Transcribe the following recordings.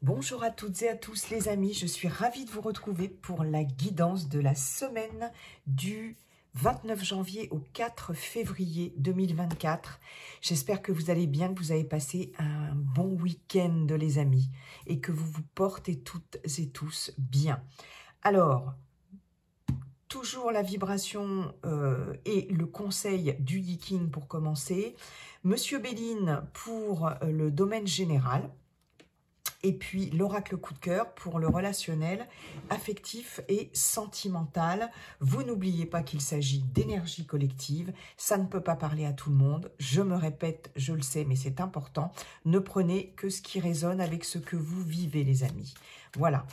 Bonjour à toutes et à tous les amis, je suis ravie de vous retrouver pour la guidance de la semaine du 29 janvier au 4 février 2024. J'espère que vous allez bien, que vous avez passé un bon week-end les amis et que vous vous portez toutes et tous bien. Alors, toujours la vibration et le conseil du Yiking pour commencer. Monsieur Béline pour le domaine général. Et puis l'oracle coup de cœur pour le relationnel, affectif et sentimental. Vous n'oubliez pas qu'il s'agit d'énergie collective. Ça ne peut pas parler à tout le monde. Je me répète, je le sais, mais c'est important. Ne prenez que ce qui résonne avec ce que vous vivez, les amis. Voilà.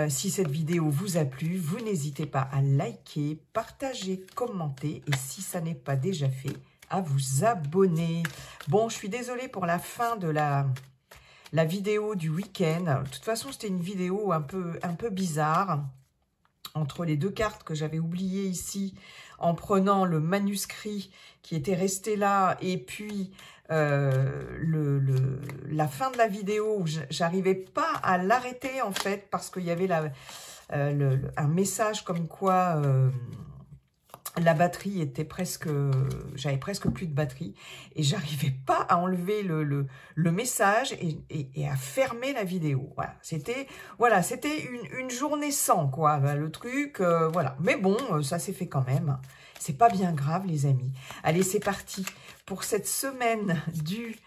Si cette vidéo vous a plu, vous n'hésitez pas à liker, partager, commenter. Et si ça n'est pas déjà fait, à vous abonner. Bon, je suis désolée pour la fin de la vidéo du week-end. De toute façon, c'était une vidéo un peu bizarre. Entre les deux cartes que j'avais oubliées ici, en prenant le manuscrit qui était resté là, et puis la fin de la vidéo, où j'arrivais pas à l'arrêter en fait, parce qu'il y avait un message comme quoi... la batterie était presque... J'avais presque plus de batterie et j'arrivais pas à enlever le message et à fermer la vidéo. Voilà, c'était une journée sans, quoi, le truc, voilà. Mais bon, ça s'est fait quand même. C'est pas bien grave, les amis. Allez, c'est parti pour cette semaine du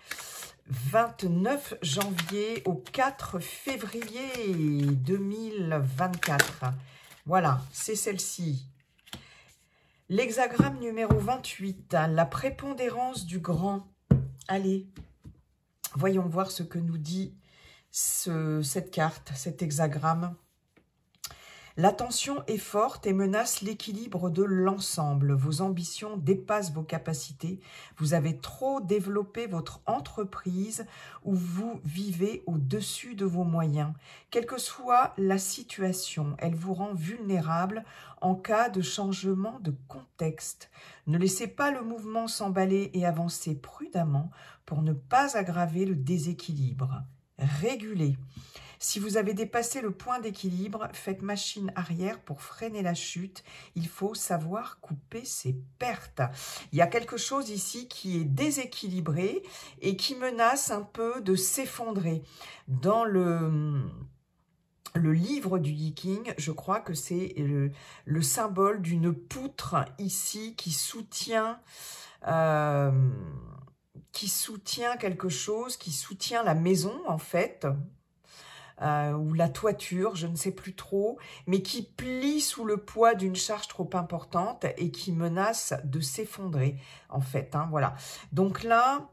29 janvier au 4 février 2024. Voilà, c'est celle-ci. L'hexagramme numéro 28, la prépondérance du grand. Allez, voyons voir ce que nous dit cette carte, cet hexagramme. La tension est forte et menace l'équilibre de l'ensemble. Vos ambitions dépassent vos capacités. Vous avez trop développé votre entreprise où vous vivez au-dessus de vos moyens. Quelle que soit la situation, elle vous rend vulnérable en cas de changement de contexte. Ne laissez pas le mouvement s'emballer et avancez prudemment pour ne pas aggraver le déséquilibre. Régulez. Si vous avez dépassé le point d'équilibre, faites machine arrière pour freiner la chute. Il faut savoir couper ses pertes. Il y a quelque chose ici qui est déséquilibré et qui menace un peu de s'effondrer. Dans le livre du Yiking, je crois que c'est le symbole d'une poutre ici qui soutient quelque chose, qui soutient la maison en fait. Ou la toiture, je ne sais plus trop, mais qui plie sous le poids d'une charge trop importante et qui menace de s'effondrer, en fait. Hein, voilà. Donc là,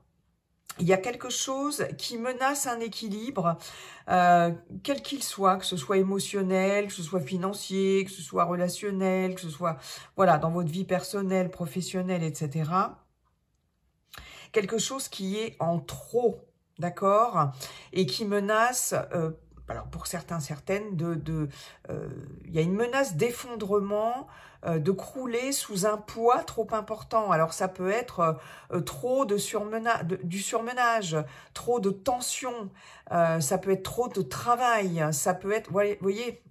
il y a quelque chose qui menace un équilibre, quel qu'il soit, que ce soit émotionnel, que ce soit financier, que ce soit relationnel, que ce soit voilà, dans votre vie personnelle, professionnelle, etc. Quelque chose qui est en trop, d'accord, et qui menace... alors pour certains, certaines, il y a une menace d'effondrement, de crouler sous un poids trop important. Alors ça peut être trop du surmenage, trop de tension, ça peut être trop de travail, ça peut être, vous voyez,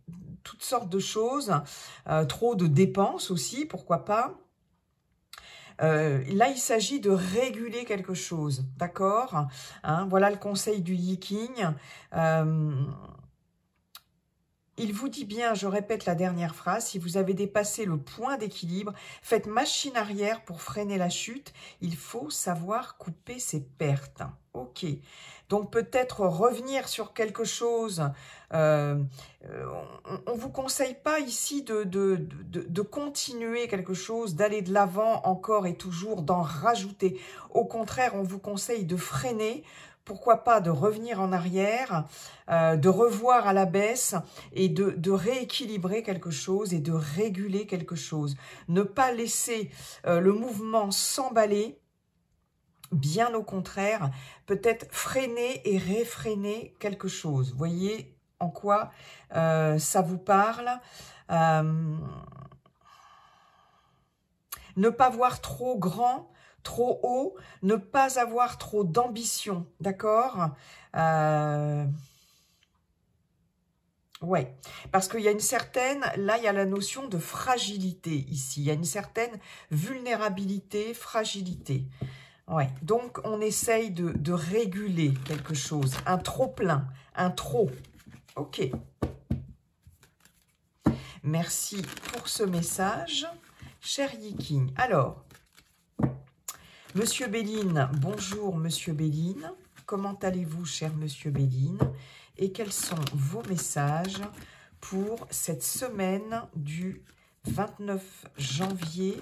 toutes sortes de choses, trop de dépenses aussi, pourquoi pas. Là, il s'agit de réguler quelque chose, d'accord, hein, voilà le conseil du Yiking. Il vous dit bien, je répète la dernière phrase, si vous avez dépassé le point d'équilibre, faites machine arrière pour freiner la chute. Il faut savoir couper ses pertes. Ok, donc peut-être revenir sur quelque chose. On ne vous conseille pas ici de continuer quelque chose, d'aller de l'avant encore et toujours, d'en rajouter. Au contraire, on vous conseille de freiner. Pourquoi pas de revenir en arrière, de revoir à la baisse et de rééquilibrer quelque chose et de réguler quelque chose. Ne pas laisser le mouvement s'emballer, bien au contraire, peut-être freiner et réfréner quelque chose. Voyez en quoi ça vous parle. Ne pas voir trop grand, trop haut, ne pas avoir trop d'ambition, d'accord? Ouais, parce qu'il y a une certaine, là il y a la notion de fragilité ici, il y a une certaine vulnérabilité, fragilité. Ouais, donc on essaye de réguler quelque chose, un trop-plein, un trop. Ok. Merci pour ce message, cher Yiking. Alors, Monsieur Béline, bonjour Monsieur Béline. Comment allez-vous, cher Monsieur Béline? Et quels sont vos messages pour cette semaine du 29 janvier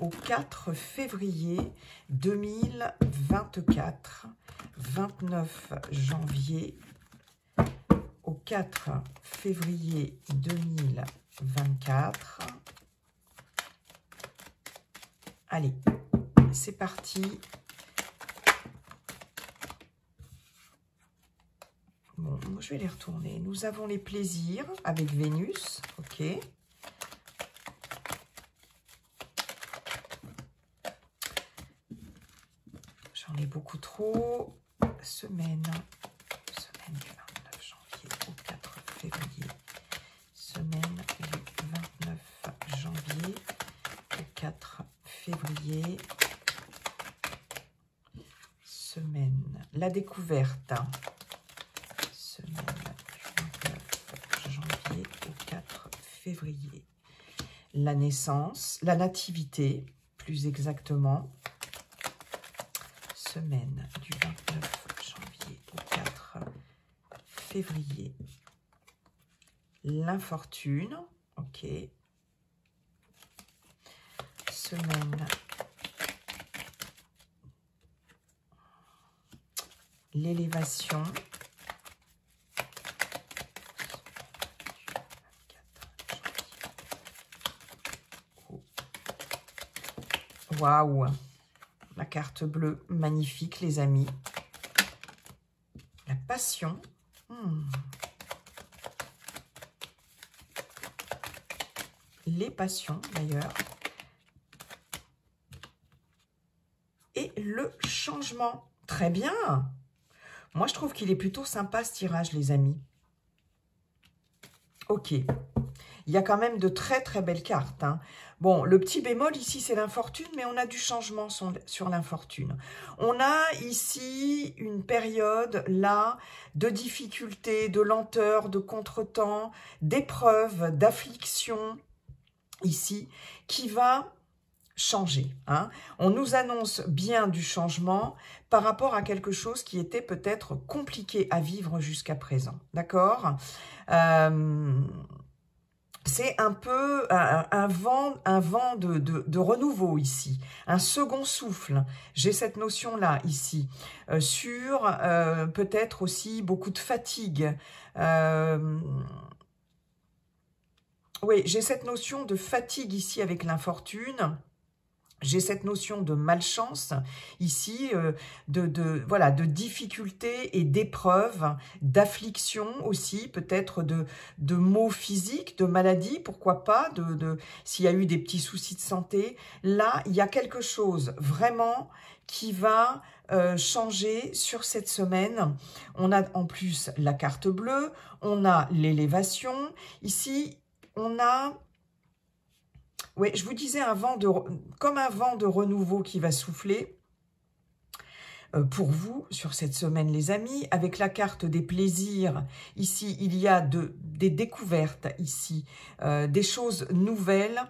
au 4 février 2024. 29 janvier au 4 février 2024. Allez, c'est parti. Bon, je vais les retourner. Nous avons les plaisirs avec Vénus. Ok. J'en ai beaucoup trop. Semaine du 29 janvier au 4 février. Semaine du 29 janvier au 4 février. Semaine. La découverte. Semaine du 29 janvier au 4 février. La naissance, la nativité, plus exactement. Semaine du 29 janvier au 4 février. L'infortune, ok. Semaine. L'élévation. Waouh! La carte bleue, magnifique, les amis. La passion. Les passions, d'ailleurs. Et le changement. Très bien. Moi, je trouve qu'il est plutôt sympa, ce tirage, les amis. Ok. Il y a quand même de très, très belles cartes. Hein. Bon, le petit bémol, ici, c'est l'infortune, mais on a du changement sur l'infortune. On a ici une période, là, de difficulté, de lenteur, de contretemps, d'épreuve, d'affliction, ici, qui va changer. Hein. On nous annonce bien du changement par rapport à quelque chose qui était peut-être compliqué à vivre jusqu'à présent. D'accord ? C'est un peu un vent de renouveau ici, un second souffle. J'ai cette notion-là ici, sur peut-être aussi beaucoup de fatigue. Oui, j'ai cette notion de fatigue ici avec l'infortune. J'ai cette notion de malchance ici, voilà, de difficulté et d'épreuve, d'affliction aussi, peut-être de maux physiques, de maladies, pourquoi pas, s'il y a eu des petits soucis de santé. Là, il y a quelque chose vraiment qui va changer sur cette semaine. On a en plus la carte bleue, on a l'élévation. Ici, on a... Oui, je vous disais comme un vent de renouveau qui va souffler pour vous sur cette semaine, les amis. Avec la carte des plaisirs, ici, il y a des découvertes, ici, des choses nouvelles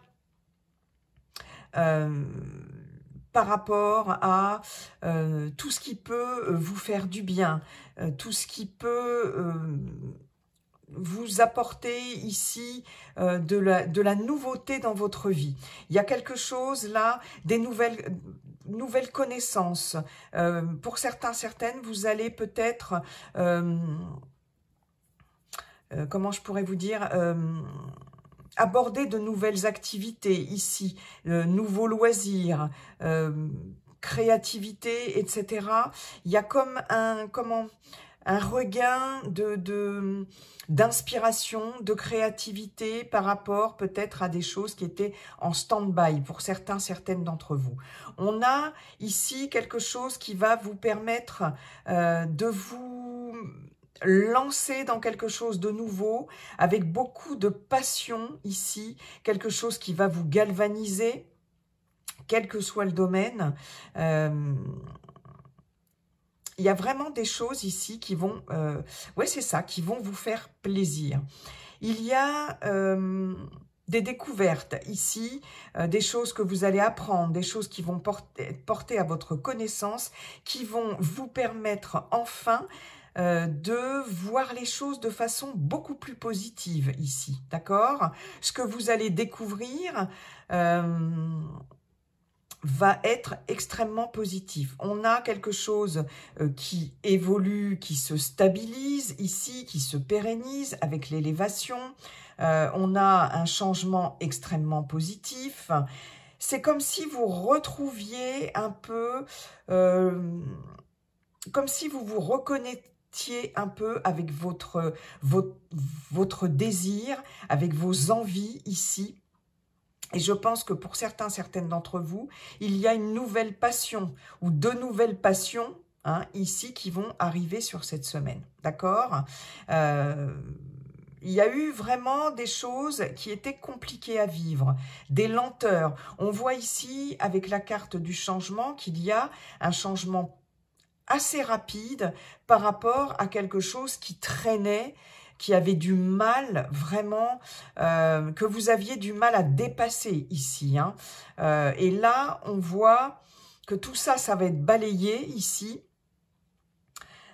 par rapport à tout ce qui peut vous faire du bien, tout ce qui peut... vous apporter ici de la nouveauté dans votre vie. Il y a quelque chose là, des nouvelles connaissances. Pour certaines, vous allez peut-être, comment je pourrais vous dire, aborder de nouvelles activités ici, nouveaux loisirs, créativité, etc. Il y a comme un regain d'inspiration, de créativité par rapport peut-être à des choses qui étaient en stand-by pour certaines d'entre vous. On a ici quelque chose qui va vous permettre de vous lancé dans quelque chose de nouveau, avec beaucoup de passion ici, quelque chose qui va vous galvaniser, quel que soit le domaine. Il y a vraiment des choses ici qui vont, ouais c'est ça, qui vont vous faire plaisir. Il y a des découvertes ici, des choses que vous allez apprendre, des choses qui vont porter à votre connaissance, qui vont vous permettre enfin de voir les choses de façon beaucoup plus positive ici, d'accord? Ce que vous allez découvrir va être extrêmement positif. On a quelque chose qui évolue, qui se stabilise ici, qui se pérennise avec l'élévation. On a un changement extrêmement positif. C'est comme si vous retrouviez un peu, comme si vous vous reconnectiez un peu avec votre désir, avec vos envies ici. Et je pense que pour certaines d'entre vous, il y a une nouvelle passion ou de nouvelles passions ici qui vont arriver sur cette semaine. D'accord ? Il y a eu vraiment des choses qui étaient compliquées à vivre, des lenteurs. On voit ici, avec la carte du changement, qu'il y a un changement assez rapide par rapport à quelque chose qui traînait, qui avait du mal vraiment, que vous aviez du mal à dépasser ici. Et là, on voit que tout ça, ça va être balayé ici.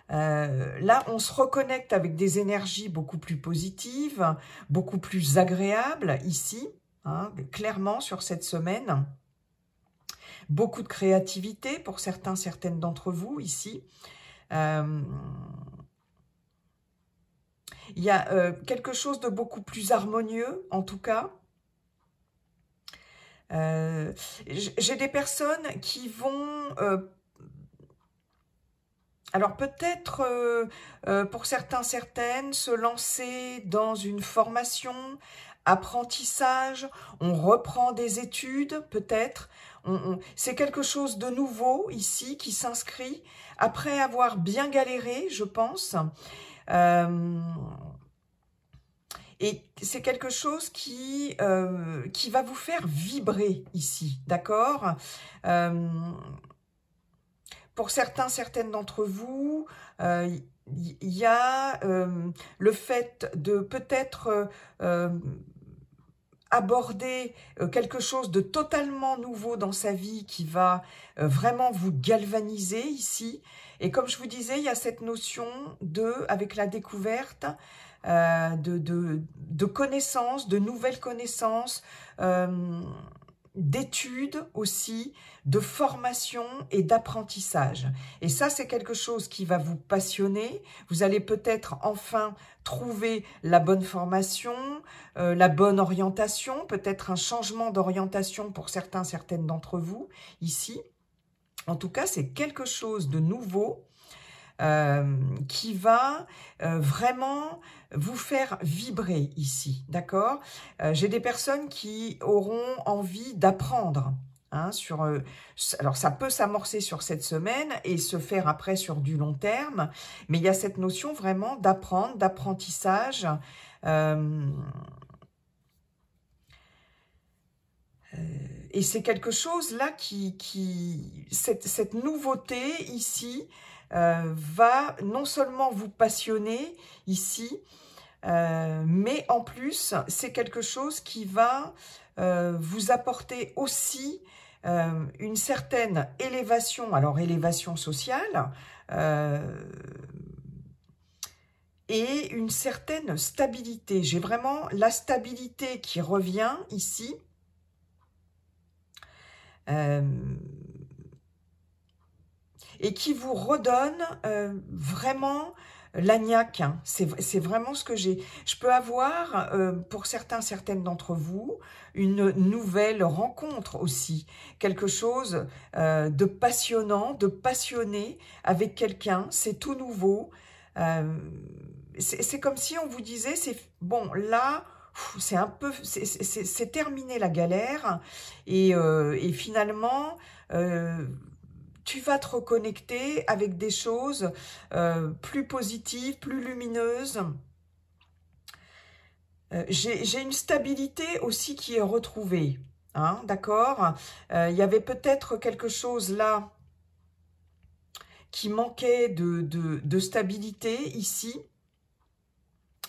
Là, on se reconnecte avec des énergies beaucoup plus positives, beaucoup plus agréables ici, clairement sur cette semaine. Beaucoup de créativité pour certaines d'entre vous ici. Il y a quelque chose de beaucoup plus harmonieux, en tout cas. J'ai des personnes qui vont... alors peut-être, pour certaines, se lancer dans une formation, apprentissage, on reprend des études, peut-être. C'est quelque chose de nouveau ici qui s'inscrit, après avoir bien galéré, je pense. Et c'est quelque chose qui va vous faire vibrer ici, d'accord? Pour certaines d'entre vous, il y a le fait de peut-être aborder quelque chose de totalement nouveau dans sa vie qui va vraiment vous galvaniser ici. Et comme je vous disais, il y a cette notion avec la découverte, de connaissances, de nouvelles connaissances, d'études aussi, de formation et d'apprentissage. Et ça, c'est quelque chose qui va vous passionner. Vous allez peut-être enfin trouver la bonne formation, la bonne orientation, peut-être un changement d'orientation pour certaines d'entre vous ici. En tout cas, c'est quelque chose de nouveau qui va vraiment vous faire vibrer ici, d'accord? J'ai des personnes qui auront envie d'apprendre alors ça peut s'amorcer sur cette semaine et se faire après sur du long terme, mais il y a cette notion vraiment d'apprendre, d'apprentissage, et c'est quelque chose là cette nouveauté ici va non seulement vous passionner ici, mais en plus, c'est quelque chose qui va vous apporter aussi une certaine élévation, alors élévation sociale, et une certaine stabilité. J'ai vraiment la stabilité qui revient ici. Et qui vous redonne vraiment la niaque. C'est vraiment ce que j'ai. Je peux avoir, pour certaines d'entre vous, une nouvelle rencontre aussi. Quelque chose de passionnant, de passionné avec quelqu'un. C'est tout nouveau. C'est comme si on vous disait, bon, là... c'est un peu, c'est terminé la galère et finalement tu vas te reconnecter avec des choses plus positives, plus lumineuses. J'ai une stabilité aussi qui est retrouvée, hein, d'accord? Il y avait peut-être quelque chose là qui manquait de stabilité ici.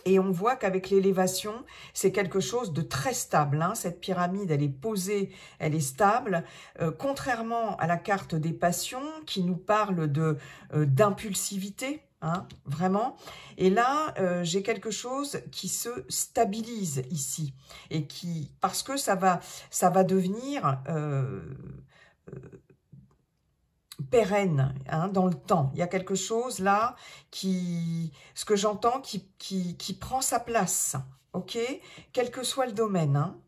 Et on voit qu'avec l'élévation, c'est quelque chose de très stable. Hein. Cette pyramide, elle est posée, elle est stable. Contrairement à la carte des passions qui nous parle d'impulsivité, hein, vraiment. Et là, j'ai quelque chose qui se stabilise ici. Et qui, parce que ça va devenir pérenne, hein, dans le temps. Il y a quelque chose là ce que j'entends, qui prend sa place, ok? Quel que soit le domaine, hein.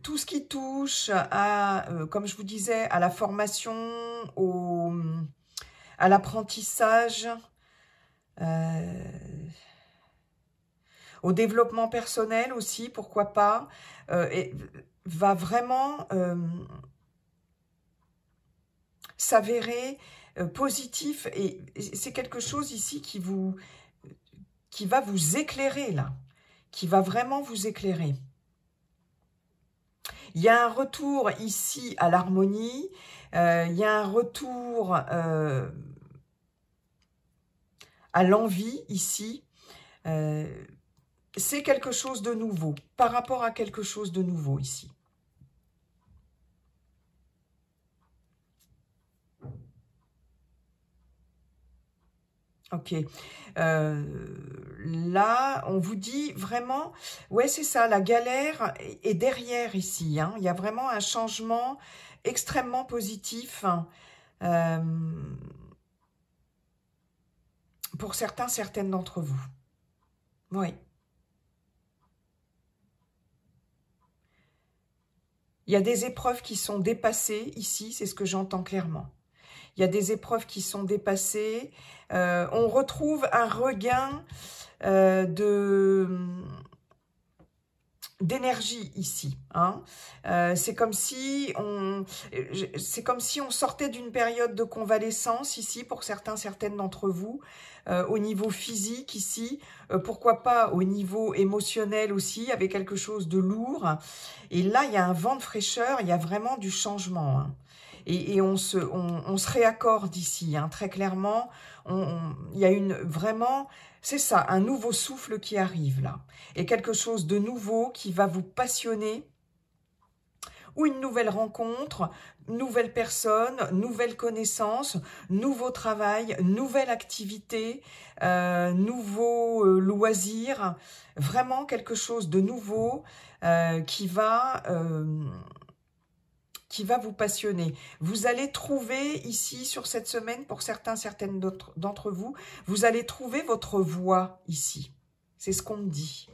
Tout ce qui touche à, comme je vous disais, à la formation, à l'apprentissage, au développement personnel aussi, pourquoi pas, et va vraiment s'avérer positif. Et c'est quelque chose ici qui va vous éclairer, là, qui va vraiment vous éclairer. Il y a un retour ici à l'harmonie, il y a un retour à l'envie ici. C'est quelque chose de nouveau, par rapport à quelque chose de nouveau ici. Ok. Là, on vous dit vraiment, ouais, c'est ça, la galère est derrière ici. Hein. Il y a vraiment un changement extrêmement positif pour certaines d'entre vous. Oui. Il y a des épreuves qui sont dépassées ici, c'est ce que j'entends clairement. Il y a des épreuves qui sont dépassées. On retrouve un regain d'énergie ici. Hein. C'est comme si on sortait d'une période de convalescence ici pour certaines d'entre vous. Au niveau physique ici, pourquoi pas au niveau émotionnel aussi, il y avait quelque chose de lourd. Et là, il y a un vent de fraîcheur, il y a vraiment du changement. Hein. Et on se réaccorde ici, hein, très clairement. Il y a vraiment, c'est ça, un nouveau souffle qui arrive là. Et quelque chose de nouveau qui va vous passionner. Ou une nouvelle rencontre, nouvelle personne, nouvelle connaissance, nouveau travail, nouvelle activité, nouveau loisir. Vraiment quelque chose de nouveau qui va vous passionner. Vous allez trouver ici, sur cette semaine, pour certaines d'entre vous, vous allez trouver votre voie ici. C'est ce qu'on me dit.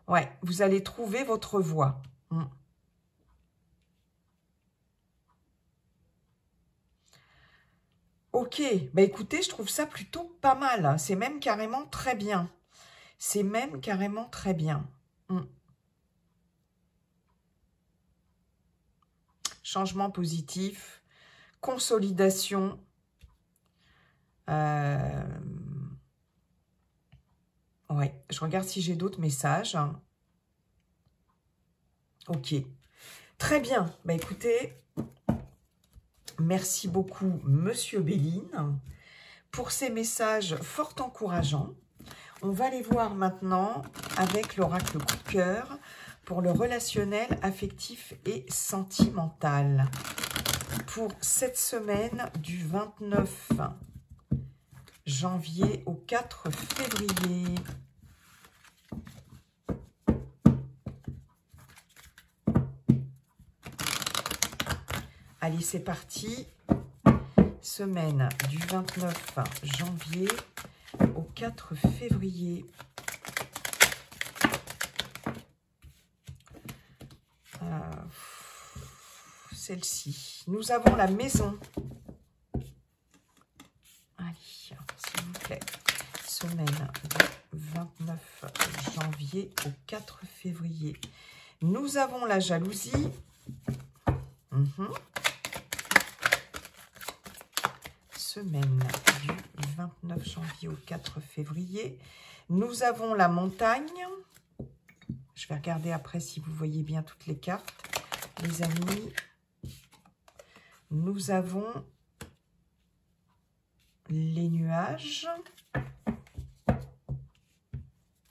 Ouais, vous allez trouver votre voie. Ok, bah écoutez, je trouve ça plutôt pas mal. Hein. C'est même carrément très bien. C'est même carrément très bien. Changement positif, consolidation. Ouais, je regarde si j'ai d'autres messages. Ok, très bien. Bah écoutez, merci beaucoup, Monsieur Béline, pour ces messages fort encourageants. On va les voir maintenant avec l'oracle coup de cœur pour le relationnel, affectif et sentimental. Pour cette semaine du 29 janvier au 4 février. Allez, c'est parti. Semaine du 29 janvier au 4 février. Celle-ci. Nous avons la maison. Allez, s'il vous plaît. Semaine 29 janvier au 4 février. Nous avons la jalousie. Semaine du 29 janvier au 4 février. Nous avons la montagne. Je vais regarder après si vous voyez bien toutes les cartes, les amis. Nous avons les nuages.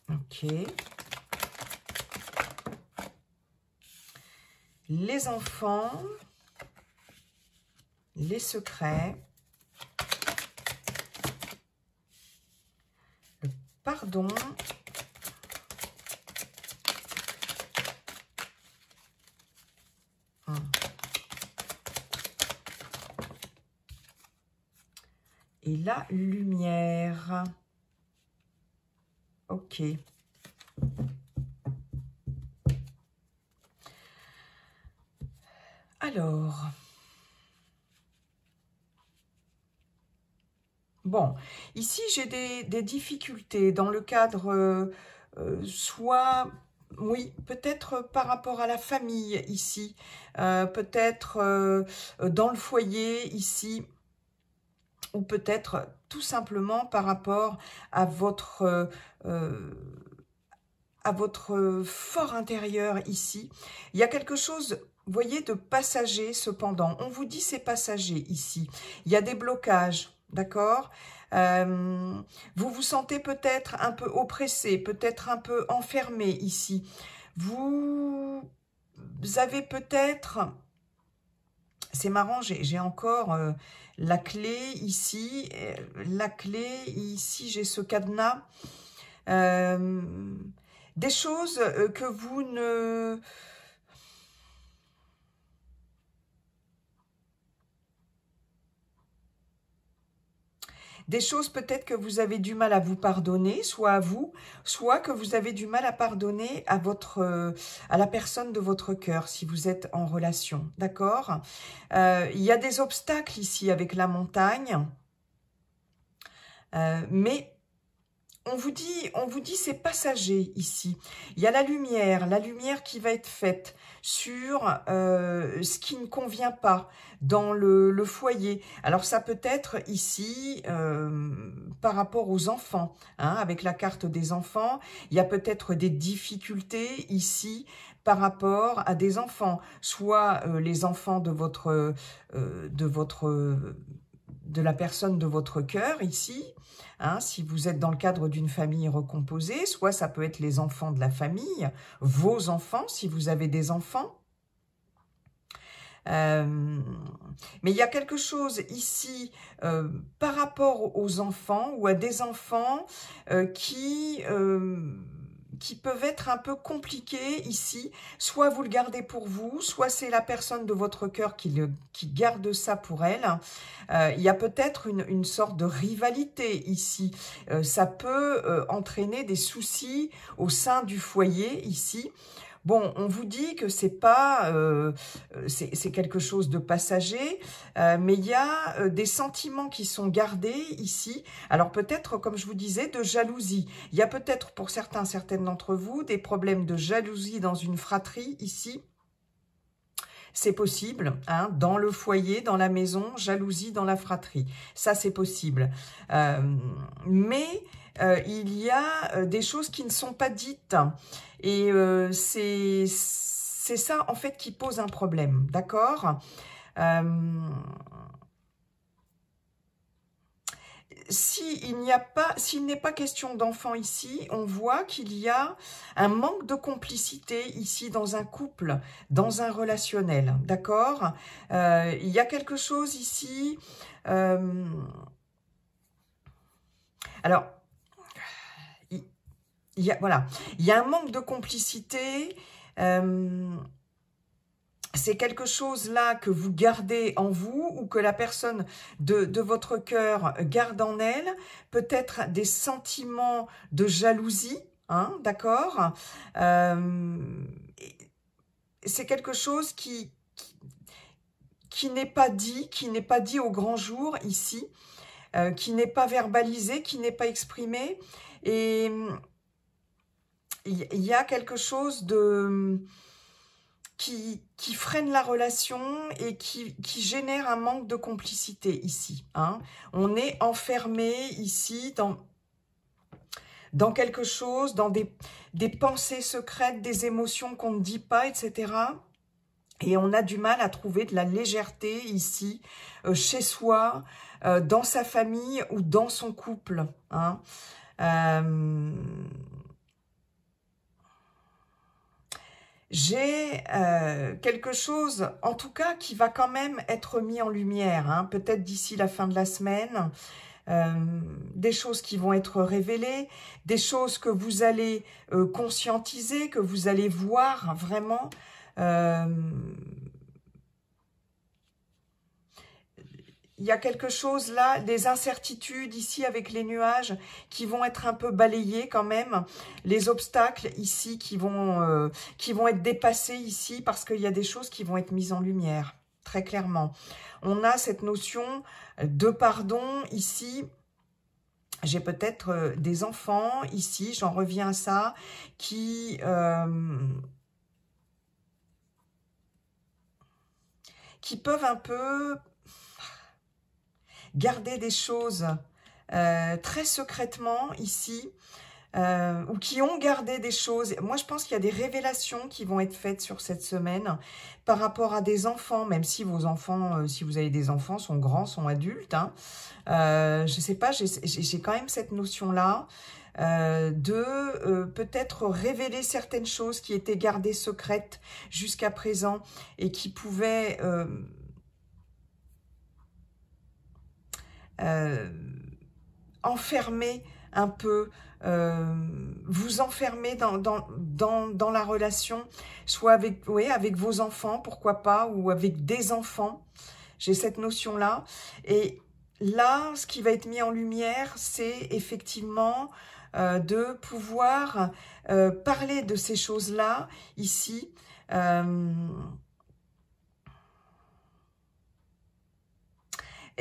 Ok. Les enfants. Les secrets. Le pardon. Et la lumière. Ok. Alors. Bon, ici j'ai des difficultés dans le cadre, soit, oui, peut-être par rapport à la famille ici, peut-être dans le foyer ici, ou peut-être tout simplement par rapport à votre fort intérieur ici. Il y a quelque chose, vous voyez, de passager cependant. On vous dit c'est passager ici. Il y a des blocages, d'accord ? Vous vous sentez peut-être un peu oppressé, peut-être un peu enfermé ici. Vous avez peut-être... C'est marrant, j'ai encore la clé ici. La clé ici, j'ai ce cadenas. Des choses que vous ne... Des choses peut-être que vous avez du mal à vous pardonner, soit à vous, soit que vous avez du mal à pardonner à la personne de votre cœur, si vous êtes en relation, d'accord ? Il y a des obstacles ici avec la montagne, mais on vous dit c'est passager ici. Il y a la lumière qui va être faite sur ce qui ne convient pas dans le foyer. Alors ça peut être ici par rapport aux enfants, hein, avec la carte des enfants. Il y a peut-être des difficultés ici par rapport à des enfants, soit les enfants de la personne de votre cœur ici, hein, si vous êtes dans le cadre d'une famille recomposée, soit ça peut être les enfants de la famille, vos enfants si vous avez des enfants. Mais il y a quelque chose ici par rapport aux enfants ou à des enfants qui peuvent être un peu compliqués ici. Soit vous le gardez pour vous, soit c'est la personne de votre cœur qui garde ça pour elle. Il y a peut-être une sorte de rivalité ici. Ça peut entraîner des soucis au sein du foyer ici. Bon, on vous dit que c'est pas, c'est quelque chose de passager, mais il y a des sentiments qui sont gardés ici. Alors peut-être, comme je vous disais, de jalousie. Il y a peut-être pour certaines d'entre vous des problèmes de jalousie dans une fratrie ici. C'est possible, hein, dans le foyer, dans la maison, jalousie dans la fratrie. Ça, c'est possible. Mais il y a des choses qui ne sont pas dites. Et c'est ça, en fait, qui pose un problème. D'accord ? S'il n'est pas question d'enfant ici, on voit qu'il y a un manque de complicité ici dans un couple, dans un relationnel, d'accord ? Il y a quelque chose ici... alors, voilà, il y a un manque de complicité... c'est quelque chose là que vous gardez en vous ou que la personne de votre cœur garde en elle. Peut-être des sentiments de jalousie, hein, d'accord ? C'est quelque chose qui n'est pas dit au grand jour ici, qui n'est pas verbalisé, qui n'est pas exprimé. Et il y a quelque chose de qui freine la relation et qui génère un manque de complicité ici. Hein. On est enfermé ici dans quelque chose, dans des pensées secrètes, des émotions qu'on ne dit pas, etc. Et on a du mal à trouver de la légèreté ici, chez soi, dans sa famille ou dans son couple. Hein. J'ai quelque chose, en tout cas, qui va quand même être mis en lumière, hein, peut-être d'ici la fin de la semaine, des choses qui vont être révélées, des choses que vous allez conscientiser, que vous allez voir vraiment. Il y a quelque chose là, des incertitudes ici avec les nuages qui vont être un peu balayés quand même. Les obstacles ici qui vont être dépassés ici parce qu'il y a des choses qui vont être mises en lumière, très clairement. On a cette notion de pardon ici. J'ai peut-être des enfants ici, j'en reviens à ça, qui peuvent un peu garder des choses très secrètement ici, ou qui ont gardé des choses. Moi, je pense qu'il y a des révélations qui vont être faites sur cette semaine par rapport à des enfants, même si vos enfants, si vous avez des enfants, sont grands, sont adultes. Hein. Je sais pas, j'ai quand même cette notion-là de peut-être révéler certaines choses qui étaient gardées secrètes jusqu'à présent et qui pouvaient enfermer un peu, vous enfermer dans la relation, soit avec, avec vos enfants, pourquoi pas, ou avec des enfants. J'ai cette notion-là. Et là, ce qui va être mis en lumière, c'est effectivement de pouvoir parler de ces choses-là ici.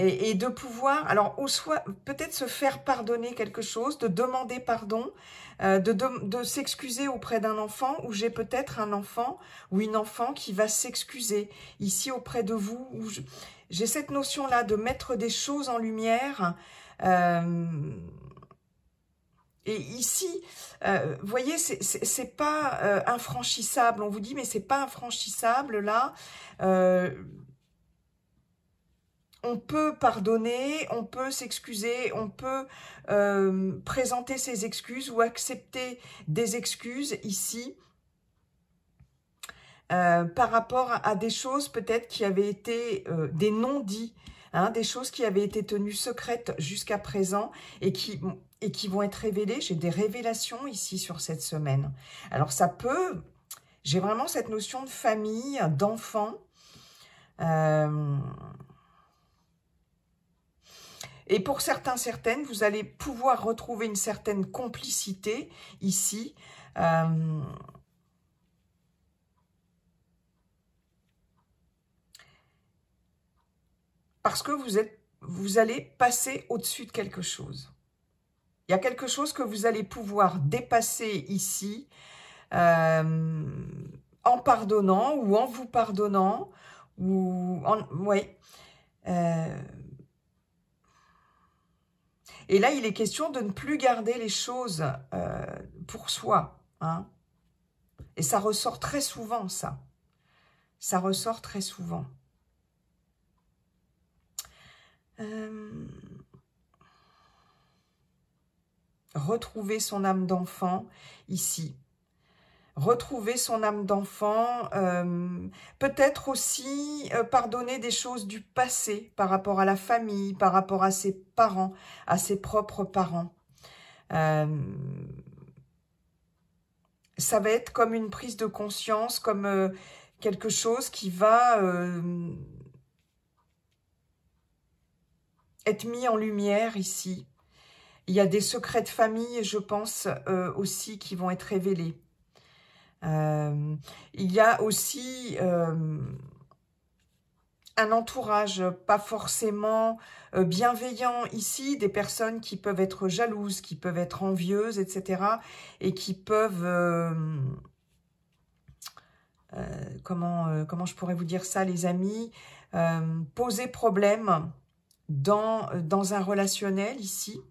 Et de pouvoir, alors, ou soit peut-être se faire pardonner quelque chose, de demander pardon, de s'excuser auprès d'un enfant, ou j'ai peut-être un enfant ou une enfant qui va s'excuser ici auprès de vous. J'ai cette notion-là de mettre des choses en lumière. Et ici, vous voyez, c'est pas infranchissable. On vous dit, mais c'est pas infranchissable là. On peut pardonner, on peut s'excuser, on peut présenter ses excuses ou accepter des excuses ici par rapport à des choses peut-être qui avaient été des non-dits, hein, des choses qui avaient été tenues secrètes jusqu'à présent et qui vont être révélées. J'ai des révélations ici sur cette semaine. Alors ça peut, j'ai vraiment cette notion de famille, d'enfant. Et pour certains, certaines, vous allez pouvoir retrouver une certaine complicité ici. Parce que vous allez passer au-dessus de quelque chose. Il y a quelque chose que vous allez pouvoir dépasser ici en pardonnant ou en vous pardonnant. Ou ouais. Et là, il est question de ne plus garder les choses pour soi. Hein. Et ça ressort très souvent, ça. Ça ressort très souvent. Retrouver son âme d'enfant ici. Retrouver son âme d'enfant. Peut-être aussi pardonner des choses du passé par rapport à la famille, par rapport à ses parents, à ses propres parents. Ça va être comme une prise de conscience, comme quelque chose qui va être mis en lumière ici. Il y a des secrets de famille, je pense, aussi qui vont être révélés. Il y a aussi un entourage pas forcément bienveillant ici, des personnes qui peuvent être jalouses, qui peuvent être envieuses, etc. et qui peuvent... comment je pourrais vous dire ça, les amis, poser problème dans un relationnel ici.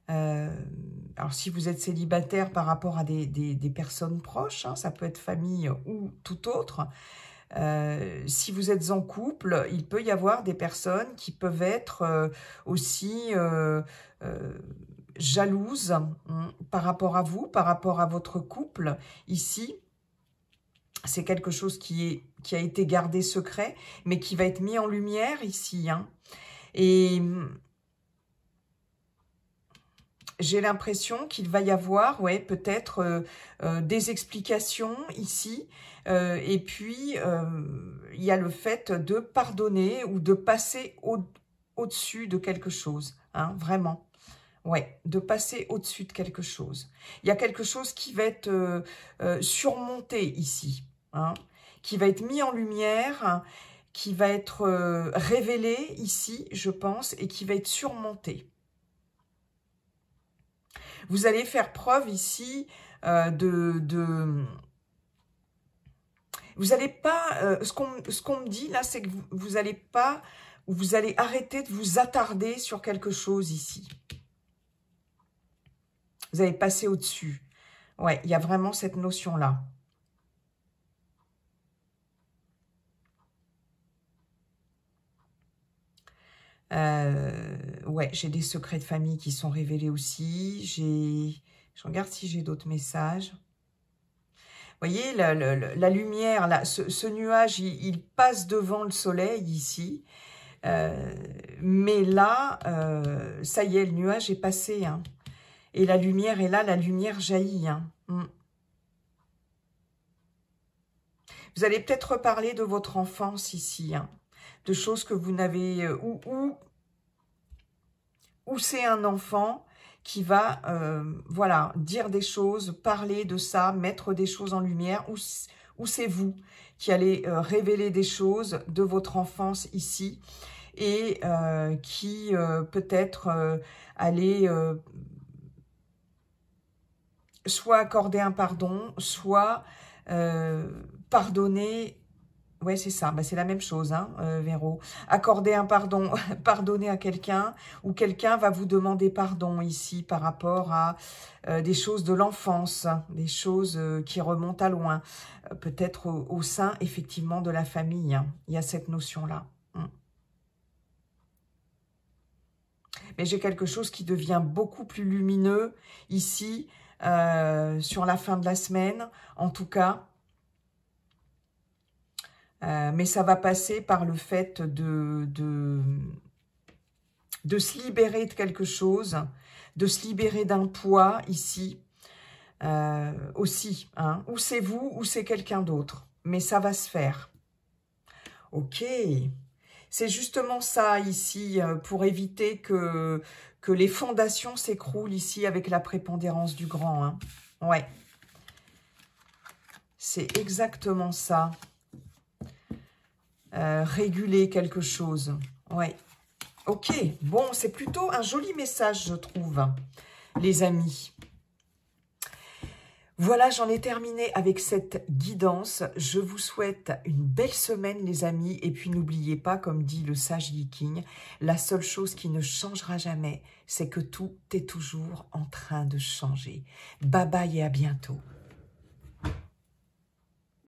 Alors, si vous êtes célibataire par rapport à des personnes proches, hein, ça peut être famille ou tout autre. Si vous êtes en couple, il peut y avoir des personnes qui peuvent être aussi jalouses par rapport à vous, par rapport à votre couple ici. C'est quelque chose qui a été gardé secret, mais qui va être mis en lumière ici. Hein. Et j'ai l'impression qu'il va y avoir, ouais, peut-être des explications ici. Et puis, il y a le fait de pardonner ou de passer au-dessus de quelque chose. Hein, vraiment. Ouais, de passer au-dessus de quelque chose. Il y a quelque chose qui va être surmonté ici. Hein, qui va être mis en lumière, qui va être révélé ici, je pense, et qui va être surmonté. Vous allez faire preuve ici vous n'allez pas... ce qu'on me dit là, c'est que vous n'allez pas... Vous allez arrêter de vous attarder sur quelque chose ici. Vous allez passer au-dessus. Ouais, il y a vraiment cette notion-là. Ouais, j'ai des secrets de famille qui sont révélés aussi. Je regarde si j'ai d'autres messages. Vous voyez, la lumière, là, ce nuage, il passe devant le soleil ici. Mais là, ça y est, le nuage est passé. Hein. Et la lumière est là, la lumière jaillit. Hein. Vous allez peut-être reparler de votre enfance ici. Hein. De choses que vous n'avez... ou c'est un enfant qui va voilà, dire des choses, parler de ça, mettre des choses en lumière, ou c'est vous qui allez révéler des choses de votre enfance ici, et qui peut-être allez soit accorder un pardon, soit pardonner. Ouais, c'est ça, bah, c'est la même chose, hein, Véro. Accorder un pardon, pardonner à quelqu'un, ou quelqu'un va vous demander pardon ici par rapport à des choses de l'enfance, des choses qui remontent à loin, peut-être au sein, effectivement, de la famille. Hein. Il y a cette notion-là. Mais j'ai quelque chose qui devient beaucoup plus lumineux ici, sur la fin de la semaine, en tout cas. Mais ça va passer par le fait de se libérer de quelque chose, de se libérer d'un poids ici aussi. Hein. Ou c'est vous, ou c'est quelqu'un d'autre. Mais ça va se faire. Ok. C'est justement ça ici, pour éviter que les fondations s'écroulent ici avec la prépondérance du grand. Hein. Ouais. C'est exactement ça. Réguler quelque chose. Ouais. Ok. Bon, c'est plutôt un joli message, je trouve, les amis. Voilà, j'en ai terminé avec cette guidance. Je vous souhaite une belle semaine, les amis. Et puis, n'oubliez pas, comme dit le sage Viking, la seule chose qui ne changera jamais, c'est que tout est toujours en train de changer. Bye bye et à bientôt.